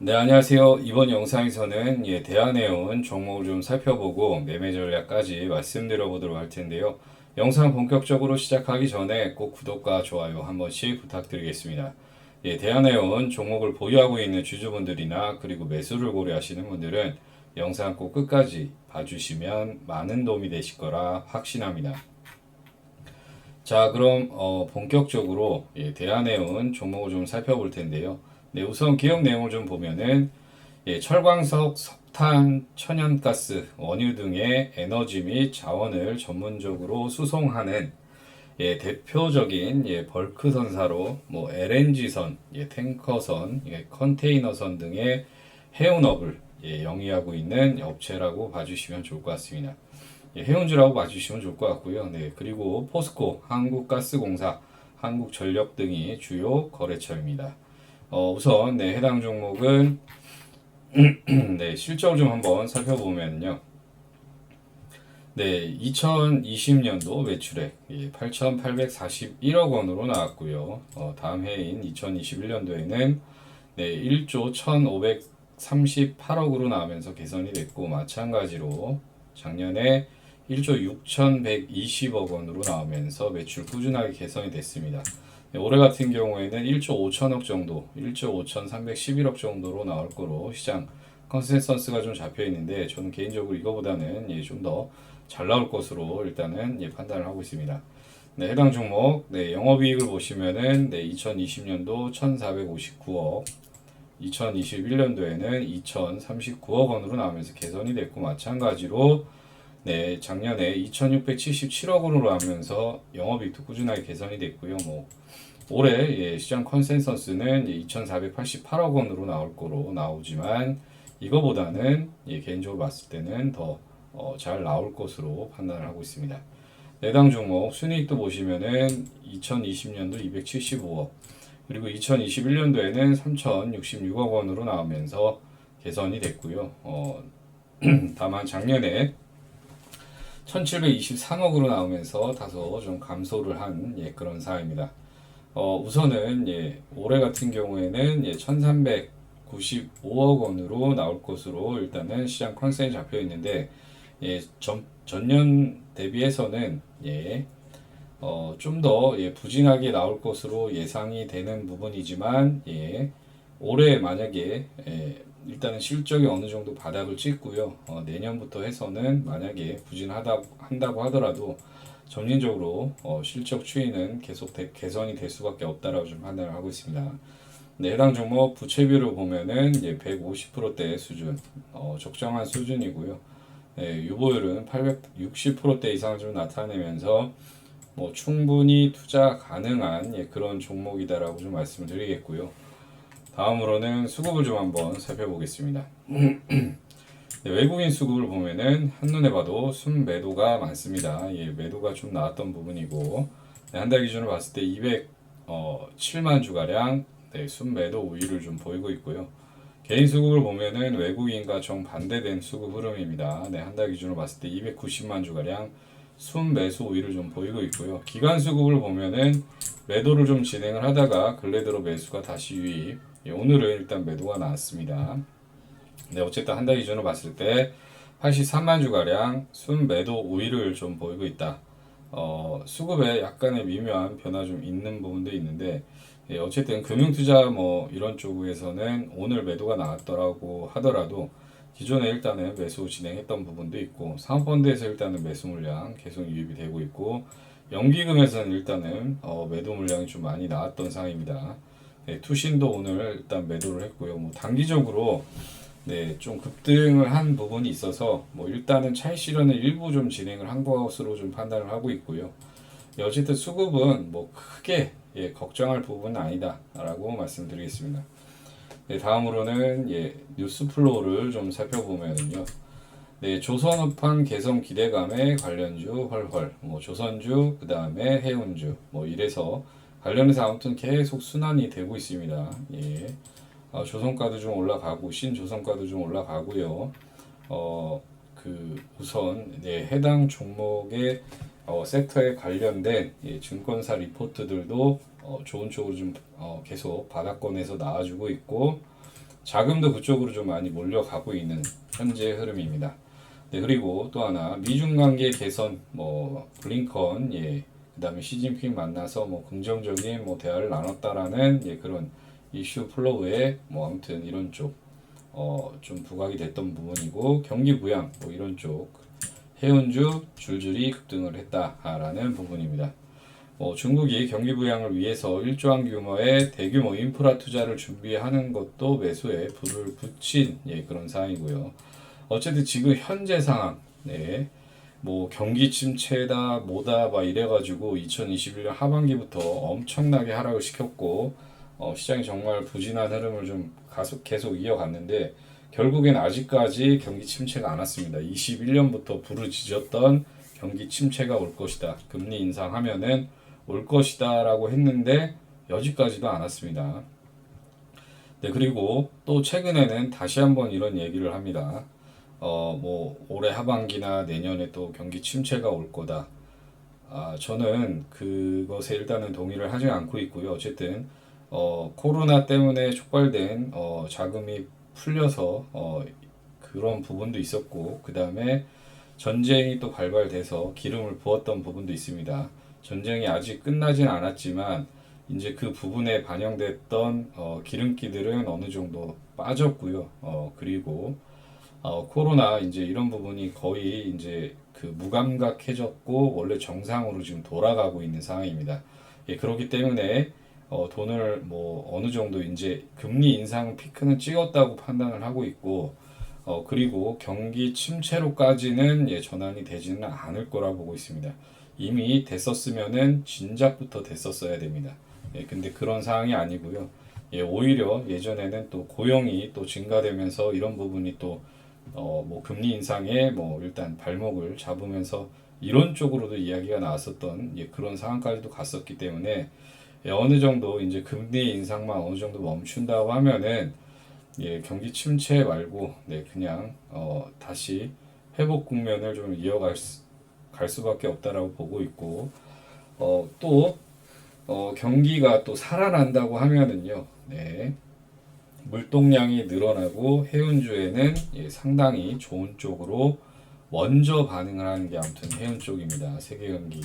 네, 안녕하세요. 이번 영상에서는 대안해온 종목을 좀 살펴보고 매매 전략까지 말씀드려 보도록 할 텐데요. 영상 본격적으로 시작하기 전에 꼭 구독과 좋아요 한 번씩 부탁드리겠습니다. 대안해온 종목을 보유하고 있는 주주분들이나 그리고 매수를 고려하시는 분들은 영상 꼭 끝까지 봐주시면 많은 도움이 되실 거라 확신합니다. 자, 그럼 본격적으로 대안해온 종목을 좀 살펴볼 텐데요. 네, 우선 기업 내용을 좀 보면은 철광석, 석탄, 천연가스, 원유 등의 에너지 및 자원을 전문적으로 수송하는 대표적인 벌크선사로 뭐 LNG선, 탱커선, 컨테이너선 등의 해운업을 영위하고 있는 업체라고 봐주시면 좋을 것 같습니다. 해운주라고 봐주시면 좋을 것 같고요. 네, 그리고 포스코, 한국가스공사, 한국전력 등이 주요 거래처입니다. 우선 해당 종목은 네, 실적을 좀 한번 살펴보면요. 네, 2020년도 매출액 8,841억 원으로 나왔고요. 다음 해인 2021년도에는 네, 1조 1,538억으로 나오면서 개선이 됐고 마찬가지로 작년에 1조 6,120억 원으로 나오면서 매출 꾸준하게 개선이 됐습니다. 네, 올해 같은 경우에는 1조 5천억 정도, 1조 5,311억 정도로 나올 거로 시장 컨센서스가 좀 잡혀 있는데 저는 개인적으로 이거보다는 좀 더 잘 나올 것으로 일단은 판단을 하고 있습니다. 네, 해당 종목 영업이익을 보시면은 2020년도 1,459억, 2021년도에는 2,039억 원으로 나오면서 개선이 됐고 마찬가지로 작년에 2,677억 원으로 나오면서 영업이익도 꾸준하게 개선이 됐고요. 뭐 올해 시장 컨센서스는 2,488억 원으로 나올 거로 나오지만 이거보다는 개인적으로 봤을 때는 더 잘 나올 것으로 판단을 하고 있습니다. 해당 종목 순이익도 보시면은 2020년도 275억 그리고 2021년도에는 3,066억 원으로 나오면서 개선이 됐고요. 다만 작년에 1,723억으로 나오면서 다소 좀 감소를 한 그런 사항입니다. 우선은 올해 같은 경우에는 1,395억 원으로 나올 것으로 일단은 시장 컨센이 잡혀 있는데 전년 대비해서는 좀 더 부진하게 나올 것으로 예상이 되는 부분이지만 올해 만약에 일단은 실적이 어느 정도 바닥을 찍고요. 내년부터 해서는 만약에 한다고 하더라도 점진적으로 실적 추이는 계속 개선이 될 수밖에 없다라고 좀 판단을 하고 있습니다. 네, 해당 종목 부채비율을 보면은 150%대 수준, 적정한 수준이고요. 유보율은 860%대 이상을 좀 나타내면서 뭐 충분히 투자 가능한 그런 종목이다라고 좀 말씀을 드리겠고요. 다음으로는 수급을 좀 한번 살펴보겠습니다. 네, 외국인 수급을 보면은 한눈에 봐도 순매도가 많습니다. 매도가 좀 나왔던 부분이고 한 달 기준으로 봤을 때 207만 주가량 순매도 우위를 좀 보이고 있고요. 개인 수급을 보면은 외국인과 정반대된 수급 흐름입니다. 한 달 기준으로 봤을 때 290만 주가량 순매수 우위를 좀 보이고 있고요. 기관 수급을 보면은 매도를 좀 진행을 하다가 근래 들어 매수가 다시 유입. 오늘은 일단 매도가 나왔습니다. 네, 어쨌든 한 달 기준으로 봤을 때 83만 주가량 순매도 우위를 좀 보이고 있다. 수급에 약간의 미묘한 변화 좀 있는 부분도 있는데 어쨌든 금융투자 뭐 이런 쪽에서는 오늘 매도가 나왔더라고 하더라도 기존에 일단은 매수 진행했던 부분도 있고 사모펀드에서 일단은 매수 물량 계속 유입이 되고 있고 연기금에서는 일단은 매도 물량이 좀 많이 나왔던 상황입니다. 투신도 오늘 일단 매도를 했고요. 뭐 단기적으로 좀 급등을 한 부분이 있어서 뭐 일단은 차익 실현을 일부 좀 진행을 한 것으로 좀 판단을 하고 있고요. 어쨌든 수급은 뭐 크게 걱정할 부분은 아니다라고 말씀드리겠습니다. 다음으로는 뉴스 플로우를 좀 살펴보면요. 조선업황 개선 기대감에 관련주 헐헐, 뭐 조선주, 그 다음에 해운주, 뭐 이래서 관련해서 아무튼 계속 순환이 되고 있습니다. 조선가도 좀 올라가고 신조선가도 좀 올라가고요. 우선 해당 종목의 섹터에 관련된 증권사 리포트들도 좋은 쪽으로 좀 계속 바닥권에서 나와주고 있고 자금도 그쪽으로 좀 많이 몰려가고 있는 현재 흐름입니다. 네, 그리고 또 하나 미중 관계 개선, 뭐 블링컨, 그다음에 시진핑 만나서 뭐 긍정적인 뭐 대화를 나눴다라는 그런 이슈 플로우에 뭐 아무튼 이런 쪽 좀 부각이 됐던 부분이고 경기 부양 뭐 이런 쪽 해운주 줄줄이 급등을 했다라는 부분입니다. 중국이 경기 부양을 위해서 1조원 규모의 대규모 인프라 투자를 준비하는 것도 매수에 불을 붙인 그런 상황이고요. 어쨌든 지금 현재 상황, 뭐 경기 침체다 뭐다 막 이래가지고 2021년 하반기부터 엄청나게 하락을 시켰고 시장이 정말 부진한 흐름을 좀 계속 이어갔는데 결국엔 아직까지 경기 침체가 안 왔습니다. 21년부터 부르짖었던 경기 침체가 올 것이다. 금리 인상하면은 올 것이다라고 했는데 여지까지도 안 왔습니다. 네, 그리고 또 최근에는 다시 한번 이런 얘기를 합니다. 뭐 올해 하반기나 내년에 또 경기 침체가 올 거다. 저는 그것에 일단은 동의를 하지 않고 있고요. 어쨌든 코로나 때문에 촉발된 자금이 풀려서 그런 부분도 있었고 그 다음에 전쟁이 또 발발돼서 기름을 부었던 부분도 있습니다. 전쟁이 아직 끝나진 않았지만 이제 그 부분에 반영됐던 기름기들은 어느 정도 빠졌고요. 그리고 코로나 이제 이런 부분이 거의 이제 그 무감각해졌고 원래 정상으로 지금 돌아가고 있는 상황입니다. 그렇기 때문에 돈을 뭐 어느 정도 이제 금리 인상 피크는 찍었다고 판단을 하고 있고 그리고 경기 침체로까지는 전환이 되지는 않을 거라 보고 있습니다. 이미 됐었으면은 진작부터 됐었어야 됩니다. 근데 그런 상황이 아니고요. 오히려 예전에는 또 고용이 또 증가되면서 이런 부분이 또 뭐 금리 인상에 뭐 일단 발목을 잡으면서 이런 쪽으로도 이야기가 나왔었던 그런 상황까지도 갔었기 때문에 어느 정도 이제 금리 인상만 어느 정도 멈춘다고 하면은 경기 침체 말고 그냥 다시 회복 국면을 좀 갈 수밖에 없다라고 보고 있고 또 경기가 또 살아난다고 하면은요. 물동량이 늘어나고 해운주에는 상당히 좋은 쪽으로 먼저 반응을 하는 게 아무튼 해운 쪽입니다. 세계 경기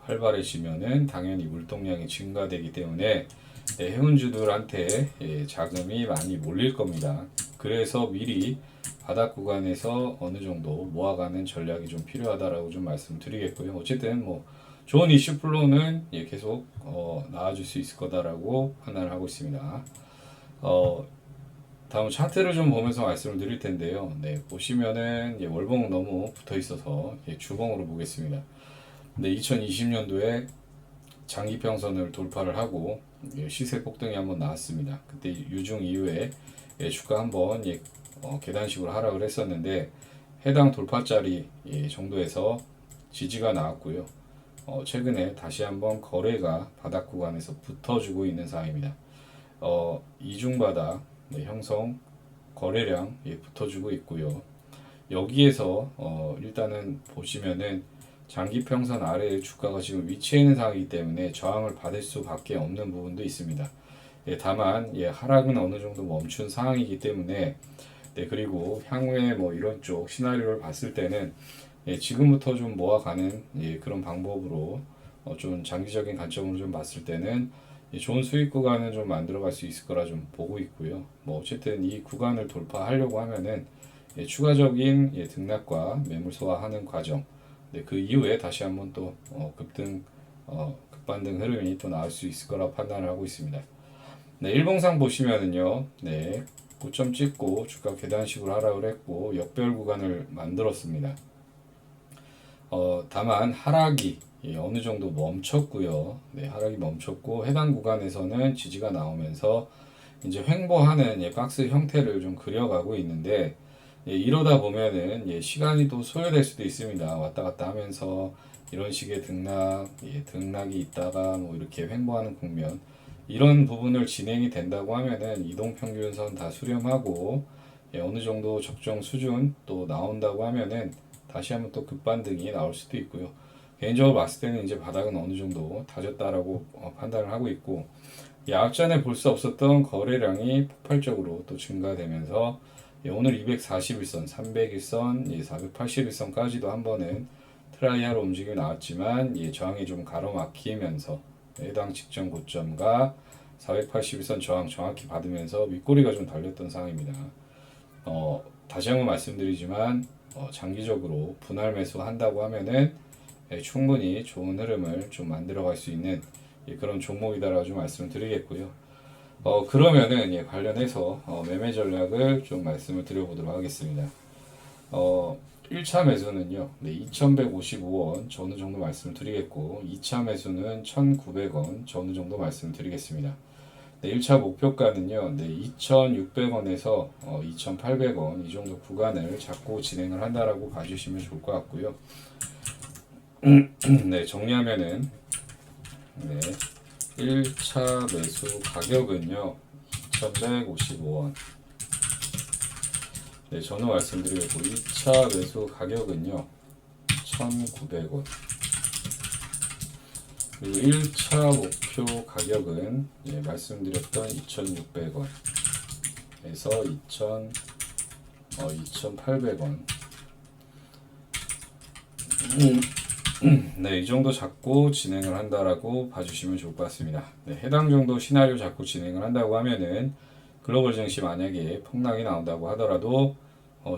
활발해지면은 당연히 물동량이 증가되기 때문에 해운주들한테 자금이 많이 몰릴 겁니다. 그래서 미리 바닥 구간에서 어느 정도 모아가는 전략이 좀 필요하다라고 좀 말씀드리겠고요. 어쨌든 뭐 좋은 이슈 플로우는 계속 나와줄 수 있을 거다라고 판단을 하고 있습니다. 다음 차트를 좀 보면서 말씀을 드릴 텐데요. 보시면은 월봉 너무 붙어 있어서 주봉으로 보겠습니다. 2020년도에 장기평선을 돌파를 하고 시세 폭등이 한번 나왔습니다. 그때 유중 이후에 주가 한번 계단식으로 하락을 했었는데 해당 돌파짜리 정도에서 지지가 나왔고요. 최근에 다시 한번 거래가 바닥 구간에서 붙어주고 있는 상황입니다. 이중바닥 형성 거래량 붙어주고 있고요. 여기에서 일단은 보시면은 장기평선 아래에 주가가 지금 위치해 있는 상황이기 때문에 저항을 받을 수밖에 없는 부분도 있습니다. 다만 하락은 어느 정도 멈춘 상황이기 때문에 그리고 향후에 뭐 이런 쪽 시나리오를 봤을 때는 지금부터 좀 모아가는 그런 방법으로 좀 장기적인 관점으로 좀 봤을 때는 좋은 수익 구간을 좀 만들어갈 수 있을 거라 좀 보고 있고요. 뭐 어쨌든 이 구간을 돌파하려고 하면은 추가적인 등락과 매물 소화하는 과정. 그 이후에 다시 한번 또 급반등 흐름이 또 나올 수 있을 거라 판단을 하고 있습니다. 일봉상 보시면은요, 고점 찍고 주가 계단식으로 하락을 했고 역별 구간을 만들었습니다. 다만 하락이 어느 정도 멈췄고요. 하락이 멈췄고 해당 구간에서는 지지가 나오면서 이제 횡보하는 박스 형태를 좀 그려가고 있는데 이러다 보면은 시간이 또 소요될 수도 있습니다. 왔다 갔다 하면서 이런 식의 등락이 있다가 뭐 이렇게 횡보하는 국면 이런 부분을 진행이 된다고 하면은 이동평균선 다 수렴하고 어느 정도 적정 수준 또 나온다고 하면은 다시 한번 또 급반등이 나올 수도 있고요. 개인적으로 봤을 때는 이제 바닥은 어느 정도 다졌다라고 판단을 하고 있고 약전에 볼 수 없었던 거래량이 폭발적으로 또 증가되면서 오늘 241선, 301선, 481선까지도 한 번은 트라이하러 움직임이 나왔지만 저항이 좀 가로막히면서 해당 직전 고점과 481선 저항 정확히 받으면서 윗꼬리가 좀 달렸던 상황입니다. 다시 한번 말씀드리지만 장기적으로 분할 매수 한다고 하면은 충분히 좋은 흐름을 좀 만들어갈 수 있는 그런 종목이다라고 좀 말씀을 드리겠고요. 그러면은 관련해서 매매 전략을 좀 말씀을 드려보도록 하겠습니다. 1차 매수는요, 2,155원 어느 정도 말씀을 드리겠고, 2차 매수는 1,900원 어느 정도 말씀을 드리겠습니다. 1차 목표가는요, 2,600원에서 2,800원 이 정도 구간을 잡고 진행을 한다라고 봐주시면 좋을 것 같고요. 네, 정리하면은 1차 매수 가격은요 2,155원. 네, 전후 말씀드리고 2차 매수 가격은요 1,900원. 그리고 1차 목표 가격은 말씀드렸던 2,600원에서 2,800원. 네, 이 정도 잡고 진행을 한다라고 봐주시면 좋을 것 같습니다. 네, 해당 정도 시나리오 잡고 진행을 한다고 하면은 글로벌 증시 만약에 폭락이 나온다고 하더라도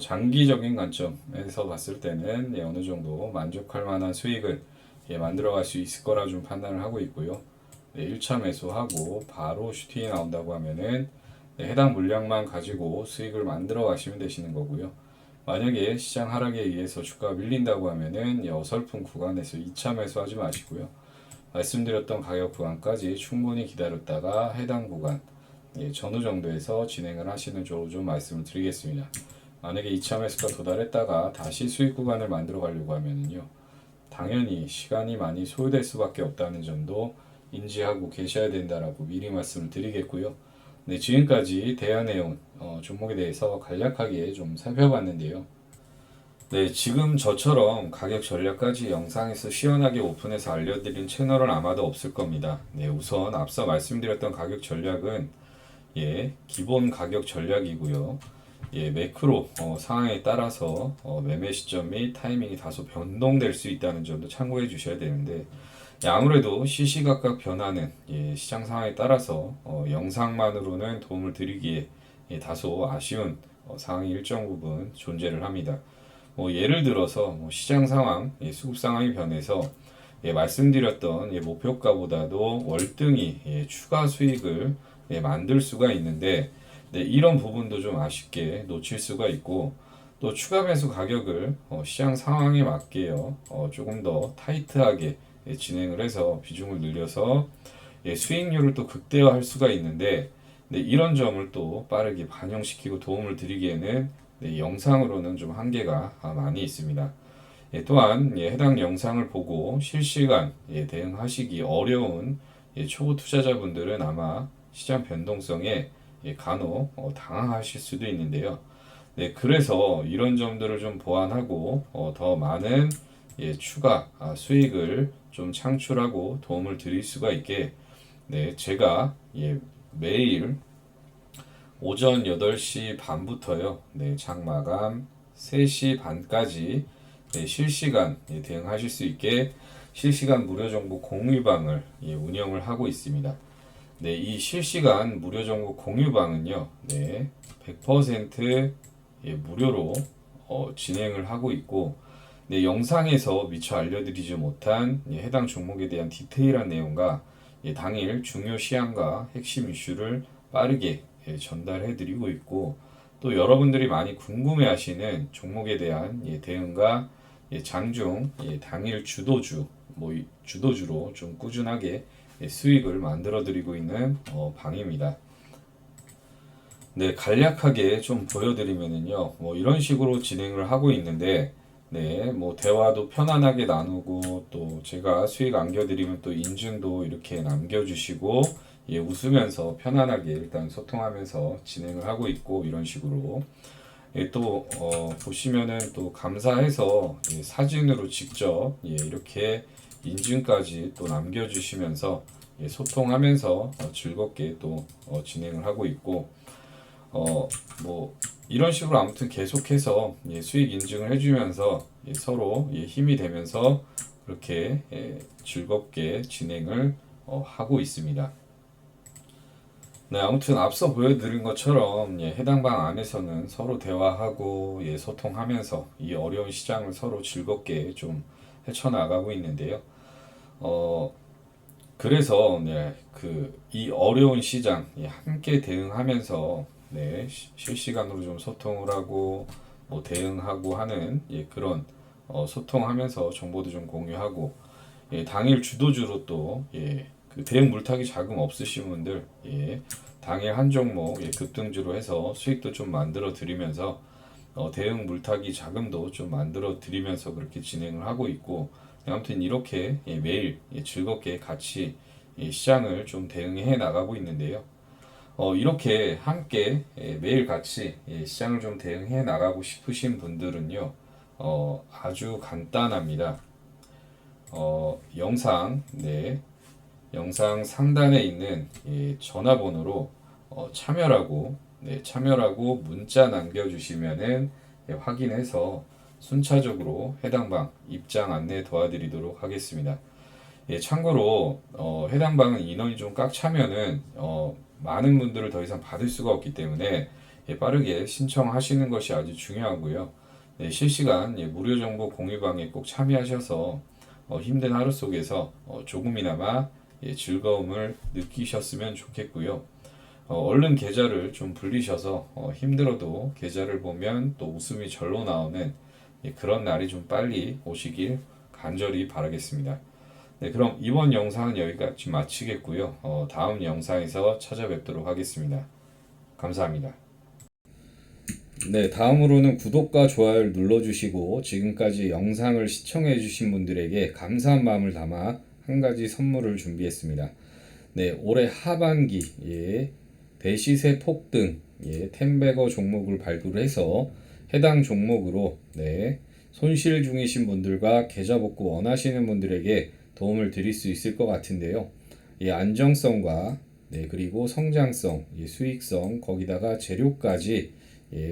장기적인 관점에서 봤을 때는 어느 정도 만족할 만한 수익을 만들어갈 수 있을 거라 좀 판단을 하고 있고요. 1차 매수하고 바로 슈팅이 나온다고 하면은 해당 물량만 가지고 수익을 만들어 가시면 되시는 거고요. 만약에 시장 하락에 의해서 주가가 밀린다고 하면은 어설픈 구간에서 2차 매수하지 마시고요. 말씀드렸던 가격 구간까지 충분히 기다렸다가 해당 구간 전후 정도에서 진행을 하시는 쪽으로 좀 말씀을 드리겠습니다. 만약에 2차 매수가 도달했다가 다시 수익 구간을 만들어 가려고 하면은요. 당연히 시간이 많이 소요될 수밖에 없다는 점도 인지하고 계셔야 된다라고 미리 말씀을 드리겠고요. 네, 지금까지 대한해운 종목에 대해서 간략하게 좀 살펴봤는데요. 네, 지금 저처럼 가격 전략까지 영상에서 시원하게 오픈해서 알려드린 채널은 아마도 없을 겁니다. 네, 우선 앞서 말씀드렸던 가격 전략은 기본 가격 전략이고요. 매크로 상황에 따라서 매매 시점 및 타이밍이 다소 변동될 수 있다는 점도 참고해 주셔야 되는데 아무래도 시시각각 변하는 시장 상황에 따라서 영상만으로는 도움을 드리기에 다소 아쉬운 상황이 일정 부분 존재를 합니다. 예를 들어서 시장 상황, 수급 상황이 변해서 말씀드렸던 목표가보다도 월등히 추가 수익을 만들 수가 있는데 이런 부분도 좀 아쉽게 놓칠 수가 있고 또 추가 매수 가격을 시장 상황에 맞게요 조금 더 타이트하게 진행을 해서 비중을 늘려서 수익률을 또 극대화할 수가 있는데 이런 점을 또 빠르게 반영시키고 도움을 드리기에는 영상으로는 좀 한계가 많이 있습니다. 또한 해당 영상을 보고 실시간 대응하시기 어려운 초보 투자자분들은 아마 시장 변동성에 간혹 당황하실 수도 있는데요. 그래서 이런 점들을 좀 보완하고 더 많은 추가 수익을 좀 창출하고 도움을 드릴 수가 있게 제가 매일 오전 8시 반부터요. 장 마감 3시 반까지 실시간 대응하실 수 있게 실시간 무료 정보 공유방을 운영을 하고 있습니다. 이 실시간 무료 정보 공유방은요. 100% 무료로 진행을 하고 있고 영상에서 미처 알려드리지 못한 해당 종목에 대한 디테일한 내용과 당일 중요 시황과 핵심 이슈를 빠르게 전달해드리고 있고 또 여러분들이 많이 궁금해하시는 종목에 대한 대응과 장중 당일 주도주로 좀 꾸준하게 수익을 만들어드리고 있는 방입니다. 간략하게 좀 보여드리면은요, 이런 식으로 진행을 하고 있는데, 대화도 편안하게 나누고, 또 제가 수익 안겨드리면 또 인증도 이렇게 남겨주시고, 웃으면서 편안하게 일단 소통하면서 진행을 하고 있고, 이런 식으로. 또, 보시면은 또 감사해서 사진으로 직접 이렇게 인증까지 또 남겨주시면서 소통하면서 즐겁게 또 진행을 하고 있고 뭐 이런 식으로 아무튼 계속해서 수익 인증을 해주면서 서로 힘이 되면서 그렇게 즐겁게 진행을 하고 있습니다. 네, 아무튼 앞서 보여드린 것처럼 해당 방 안에서는 서로 대화하고 소통하면서 이 어려운 시장을 서로 즐겁게 좀 헤쳐나가고 있는데요. 어, 그래서 이 어려운 시장 함께 대응하면서 실시간으로 좀 소통을 하고 뭐 대응하고 하는 그런 소통하면서 정보도 좀 공유하고 당일 주도주로 또 그 대응 물타기 자금 없으신 분들 당일 한 종목 급등주로 해서 수익도 좀 만들어 드리면서 대응 물타기 자금도 좀 만들어 드리면서 그렇게 진행을 하고 있고 아무튼 이렇게 매일 즐겁게 같이 시장을 좀 대응해 나가고 있는데요. 이렇게 함께 매일 같이 시장을 좀 대응해 나가고 싶으신 분들은요, 아주 간단합니다. 영상 상단에 있는 전화번호로 참여라고 문자 남겨주시면은 확인해서 순차적으로 해당 방 입장 안내 도와드리도록 하겠습니다. 참고로 해당 방은 인원이 좀 꽉 차면은 많은 분들을 더 이상 받을 수가 없기 때문에 빠르게 신청하시는 것이 아주 중요하고요. 실시간 무료 정보 공유방에 꼭 참여하셔서 힘든 하루 속에서 조금이나마 즐거움을 느끼셨으면 좋겠고요. 얼른 계좌를 좀 불리셔서 힘들어도 계좌를 보면 또 웃음이 절로 나오는 그런 날이 좀 빨리 오시길 간절히 바라겠습니다. 네, 그럼 이번 영상은 여기까지 마치겠고요. 다음 영상에서 찾아뵙도록 하겠습니다. 감사합니다. 네, 다음으로는 구독과 좋아요를 눌러주시고 지금까지 영상을 시청해주신 분들에게 감사한 마음을 담아 한 가지 선물을 준비했습니다. 네, 올해 하반기 대시세 폭등 텐베거 종목을 발굴해서 해당 종목으로 손실 중이신 분들과 계좌 복구 원하시는 분들에게 도움을 드릴 수 있을 것 같은데요. 안정성과 그리고 성장성, 수익성, 거기다가 재료까지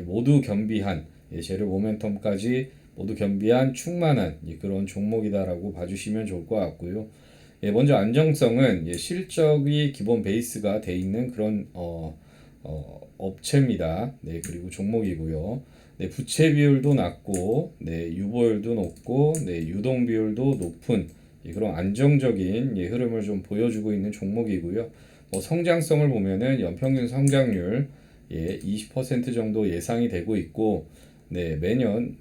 모두 겸비한 재료 모멘텀까지 모두 겸비한 충만한 그런 종목이다라고 봐주시면 좋을 것 같고요. 먼저 안정성은 실적이 기본 베이스가 돼 있는 그런 업체입니다. 그리고 종목이고요. 부채 비율도 낮고, 유보율도 높고, 유동 비율도 높은 그런 안정적인 흐름을 좀 보여주고 있는 종목이고요. 성장성을 보면은 연평균 성장률 20% 정도 예상이 되고 있고, 매년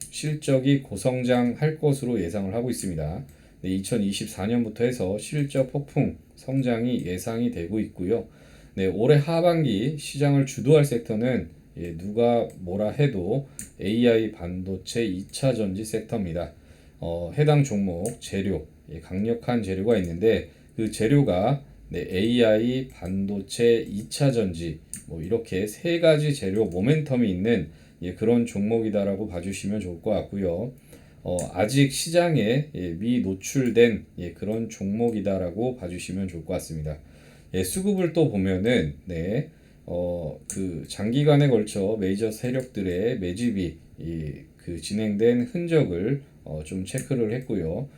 실적이 고성장할 것으로 예상을 하고 있습니다. 2024년부터 해서 실적 폭풍 성장이 예상이 되고 있고요. 올해 하반기 시장을 주도할 섹터는 누가 뭐라 해도 AI 반도체 2차 전지 섹터입니다. 해당 종목 재료, 강력한 재료가 있는데 그 재료가 AI 반도체 2차 전지 이렇게 세 가지 재료 모멘텀이 있는 그런 종목이다라고 봐주시면 좋을 것 같고요. 아직 시장에 미노출된 그런 종목이다라고 봐주시면 좋을 것 같습니다. 수급을 또 보면은 그 장기간에 걸쳐 메이저 세력들의 매집이 그 진행된 흔적을 좀 체크를 했고요.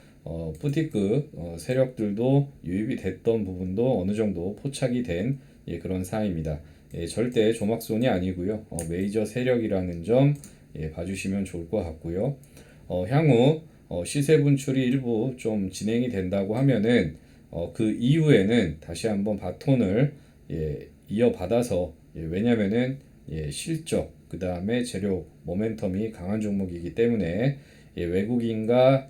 푸티급 세력들도 유입이 됐던 부분도 어느 정도 포착이 된 그런 사항입니다. 절대 조막손이 아니고요. 메이저 세력이라는 점 봐주시면 좋을 것 같고요. 향후 시세 분출이 일부 좀 진행이 된다고 하면은 그 이후에는 다시 한번 바톤을 이어받아서 왜냐면은 실적 그 다음에 재료 모멘텀이 강한 종목이기 때문에 외국인과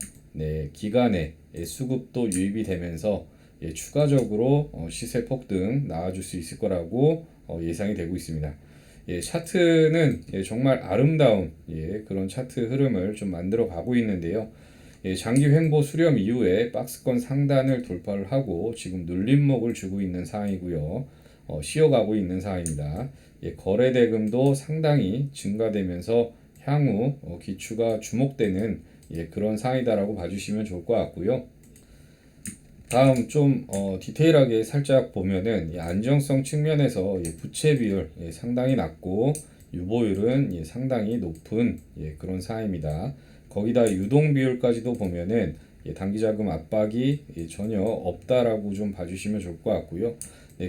기관의 수급도 유입이 되면서 추가적으로 시세 폭등 나와줄 수 있을 거라고 예상이 되고 있습니다. 차트는 정말 아름다운 그런 차트 흐름을 좀 만들어 가고 있는데요. 장기 횡보 수렴 이후에 박스권 상단을 돌파를 하고 지금 눌림목을 주고 있는 상황이고요. 쉬어가고 있는 상황입니다. 거래 대금도 상당히 증가되면서 향후 기추가 주목되는 그런 상황이다라고 봐주시면 좋을 것 같고요. 다음 좀 디테일하게 살짝 보면은 이 안정성 측면에서 부채 비율 상당히 낮고 유보율은 상당히 높은 그런 상황입니다. 거기다 유동 비율까지도 보면은 단기 자금 압박이 전혀 없다라고 좀 봐주시면 좋을 것 같고요.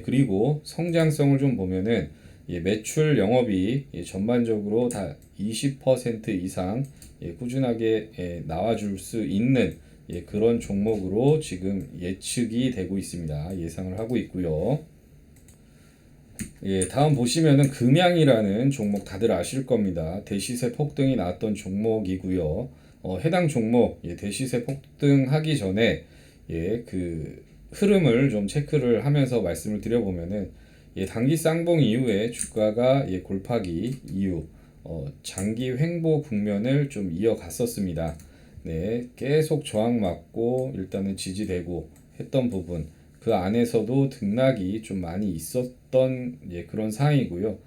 그리고 성장성을 좀 보면은 매출 영업이 전반적으로 다 20% 이상 꾸준하게 나와줄 수 있는 그런 종목으로 지금 예측이 되고 있습니다. 예상을 하고 있고요. 다음 보시면은 금양이라는 종목 다들 아실 겁니다. 대시세 폭등이 나왔던 종목이고요. 해당 종목 대시세 폭등하기 전에 그 흐름을 좀 체크를 하면서 말씀을 드려보면은 단기 쌍봉 이후에 주가가 골파기 이후 장기 횡보 국면을 좀 이어갔었습니다. 네, 계속 저항 맞고 일단은 지지되고 했던 부분 그 안에서도 등락이 좀 많이 있었던 그런 상황이고요.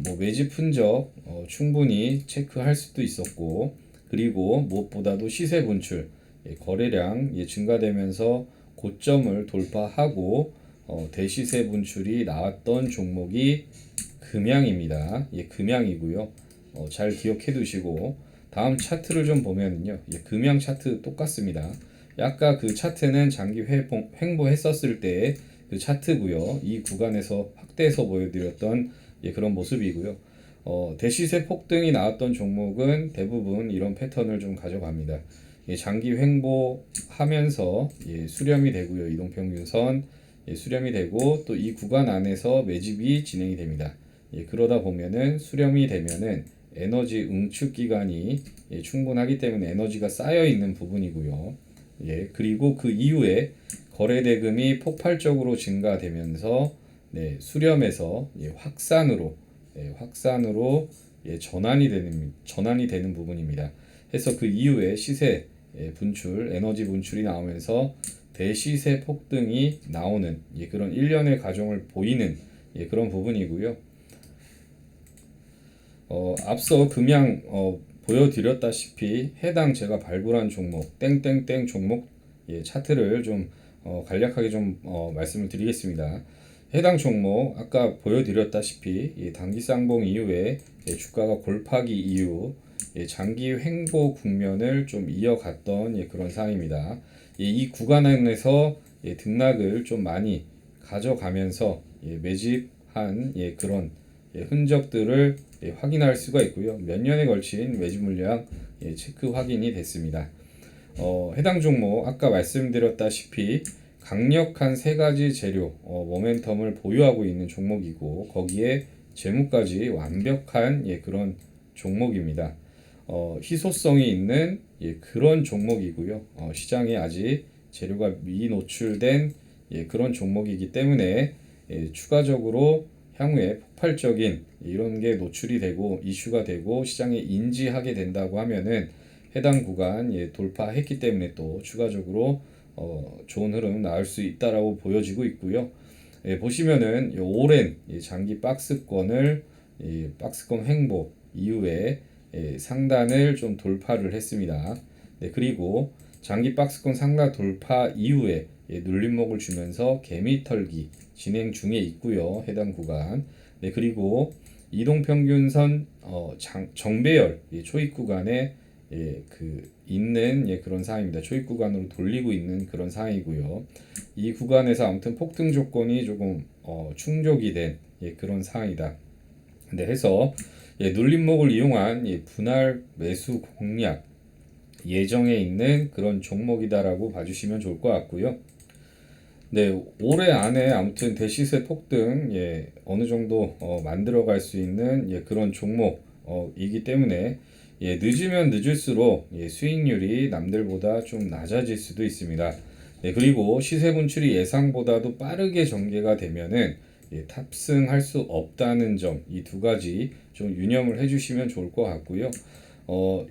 뭐 매집 흔적 충분히 체크할 수도 있었고 그리고 무엇보다도 시세 분출 거래량 증가되면서 고점을 돌파하고 대시세 분출이 나왔던 종목이 금양입니다. 금양이고요. 잘 기억해 두시고 다음 차트를 좀 보면요. 금양 차트 똑같습니다. 아까 그 차트는 장기 횡보했었을 때의 그 차트고요. 이 구간에서 확대해서 보여드렸던 그런 모습이고요. 대시세 폭등이 나왔던 종목은 대부분 이런 패턴을 좀 가져갑니다. 장기 횡보하면서 수렴이 되고요. 이동평균선 수렴이 되고 또 이 구간 안에서 매집이 진행이 됩니다. 그러다 보면은 수렴이 되면은 에너지 응축 기간이 충분하기 때문에 에너지가 쌓여 있는 부분이고요. 그리고 그 이후에 거래 대금이 폭발적으로 증가되면서 수렴에서 확산으로 전환이 되는 부분입니다. 해서 그 이후에 시세 분출, 에너지 분출이 나오면서 대시세 폭등이 나오는 그런 일련의 과정을 보이는 그런 부분이고요. 앞서 금양 보여드렸다시피 해당 제가 발굴한 종목 땡땡땡 종목 차트를 좀 간략하게 좀 말씀을 드리겠습니다. 해당 종목 아까 보여드렸다시피 단기 쌍봉 이후에 주가가 골파기 이후 장기 횡보 국면을 좀 이어갔던 그런 상황입니다. 이 구간 안에서 등락을 좀 많이 가져가면서 매집한 그런 흔적들을 확인할 수가 있고요. 몇 년에 걸친 매집 물량 체크 확인이 됐습니다. 해당 종목 아까 말씀드렸다시피 강력한 세 가지 재료 모멘텀을 보유하고 있는 종목이고 거기에 재무까지 완벽한 그런 종목입니다. 희소성이 있는 그런 종목이고요. 시장에 아직 재료가 미노출된 그런 종목이기 때문에 추가적으로 향후에 폭발적인 이런 게 노출이 되고 이슈가 되고 시장에 인지하게 된다고 하면은 해당 구간 돌파했기 때문에 또 추가적으로 좋은 흐름 나올 수 있다라고 보여지고 있고요. 보시면은 오랜 장기 박스권을 박스권 횡보 이후에 상단을 좀 돌파를 했습니다. 그리고 장기 박스권 상단 돌파 이후에 눌림목을 주면서 개미털기 진행 중에 있고요. 해당 구간. 그리고 이동평균선 정배열 초입 구간에 그 있는 그런 상황입니다. 초입 구간으로 돌리고 있는 그런 상황이고요. 이 구간에서 아무튼 폭등 조건이 조금 충족이 된 그런 상황이다. 근데 해서 눌림목을 이용한 분할 매수 공략 예정에 있는 그런 종목이다라고 봐주시면 좋을 것 같고요. 올해 안에 아무튼 대시세 폭등 어느 정도 만들어갈 수 있는 그런 종목이기 때문에 늦으면 늦을수록 수익률이 남들보다 좀 낮아질 수도 있습니다. 그리고 시세 분출이 예상보다도 빠르게 전개가 되면은 탑승할 수 없다는 점 이 두 가지 좀 유념을 해주시면 좋을 것 같고요.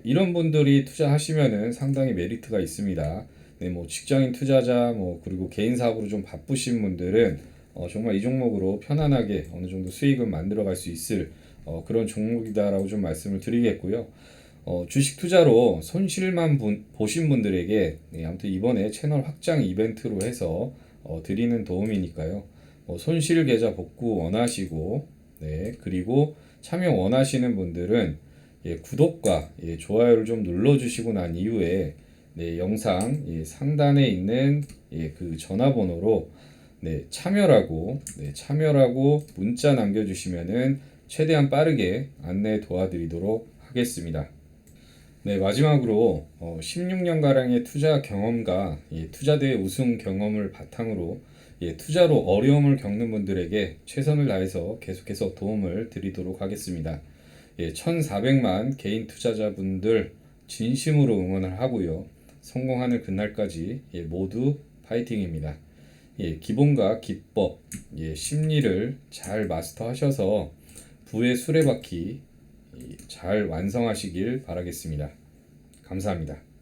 이런 분들이 투자하시면은 상당히 메리트가 있습니다. 뭐 직장인 투자자 그리고 개인 사업으로 좀 바쁘신 분들은 정말 이 종목으로 편안하게 어느 정도 수익은 만들어 갈 수 있을 그런 종목이다라고 좀 말씀을 드리겠고요. 주식 투자로 손실만 보신 분들에게 아무튼 이번에 채널 확장 이벤트로 해서 드리는 도움이니까요. 손실 계좌 복구 원하시고, 네, 그리고 참여 원하시는 분들은 구독과 좋아요를 좀 눌러주시고 난 이후에 네, 영상 상단에 있는 그 전화번호로 참여라고 문자 남겨주시면은 최대한 빠르게 안내 도와드리도록 하겠습니다. 네, 마지막으로 16년가량의 투자 경험과 투자대회 우승 경험을 바탕으로 투자로 어려움을 겪는 분들에게 최선을 다해서 계속해서 도움을 드리도록 하겠습니다. 1,400만 개인 투자자분들 진심으로 응원을 하고요. 성공하는 그날까지 모두 파이팅입니다. 기본과 기법, 심리를 잘 마스터하셔서 부의 수레바퀴 잘 완성하시길 바라겠습니다. 감사합니다.